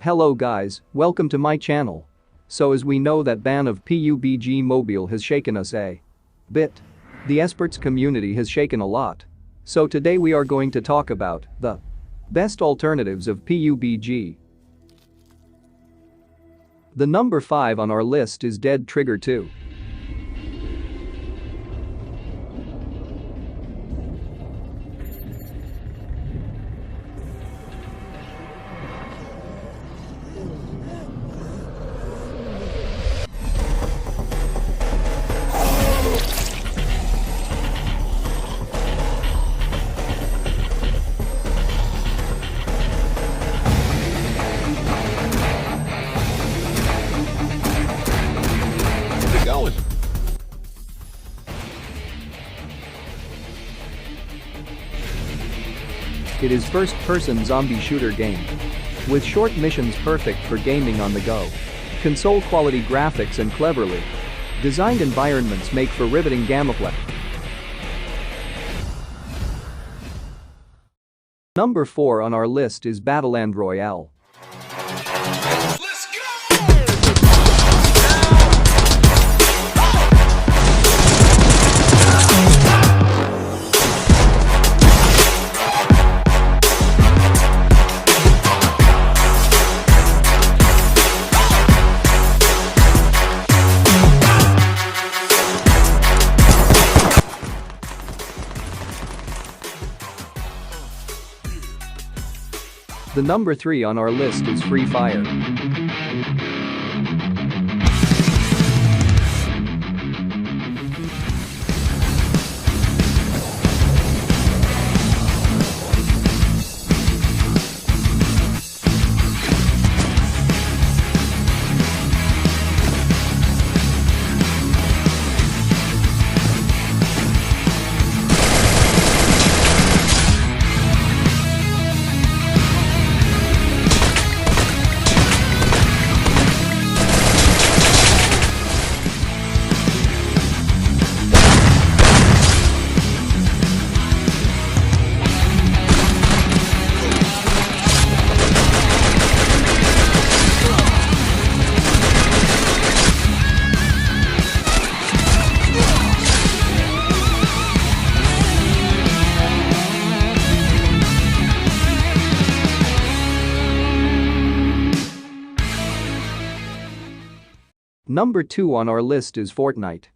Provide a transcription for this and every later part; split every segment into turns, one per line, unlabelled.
Hello guys, welcome to my channel. So as we know that ban of PUBG Mobile has shaken us a bit. The esports community has shaken a lot. So today we are going to talk about the best alternatives of PUBG. The number 5 on our list is Dead Trigger 2. It is first-person zombie shooter game. With short missions perfect for gaming on the go. Console-quality graphics and cleverly designed environments make for riveting gameplay. Number 4 on our list is Battlelands Royale. The number 3 on our list is Freefire. Number 2 on our list is Fortnite.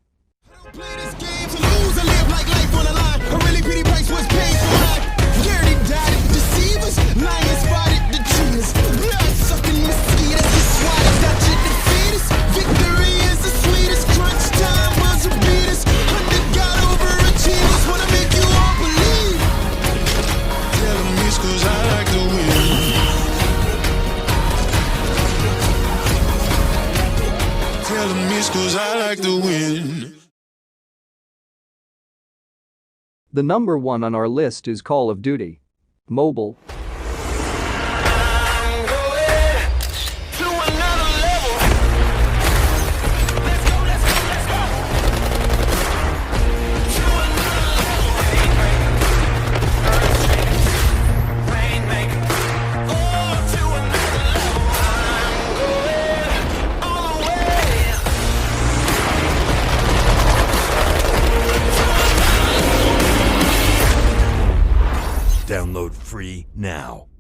The number 1 on our list is Call of Duty Mobile.
Download free now.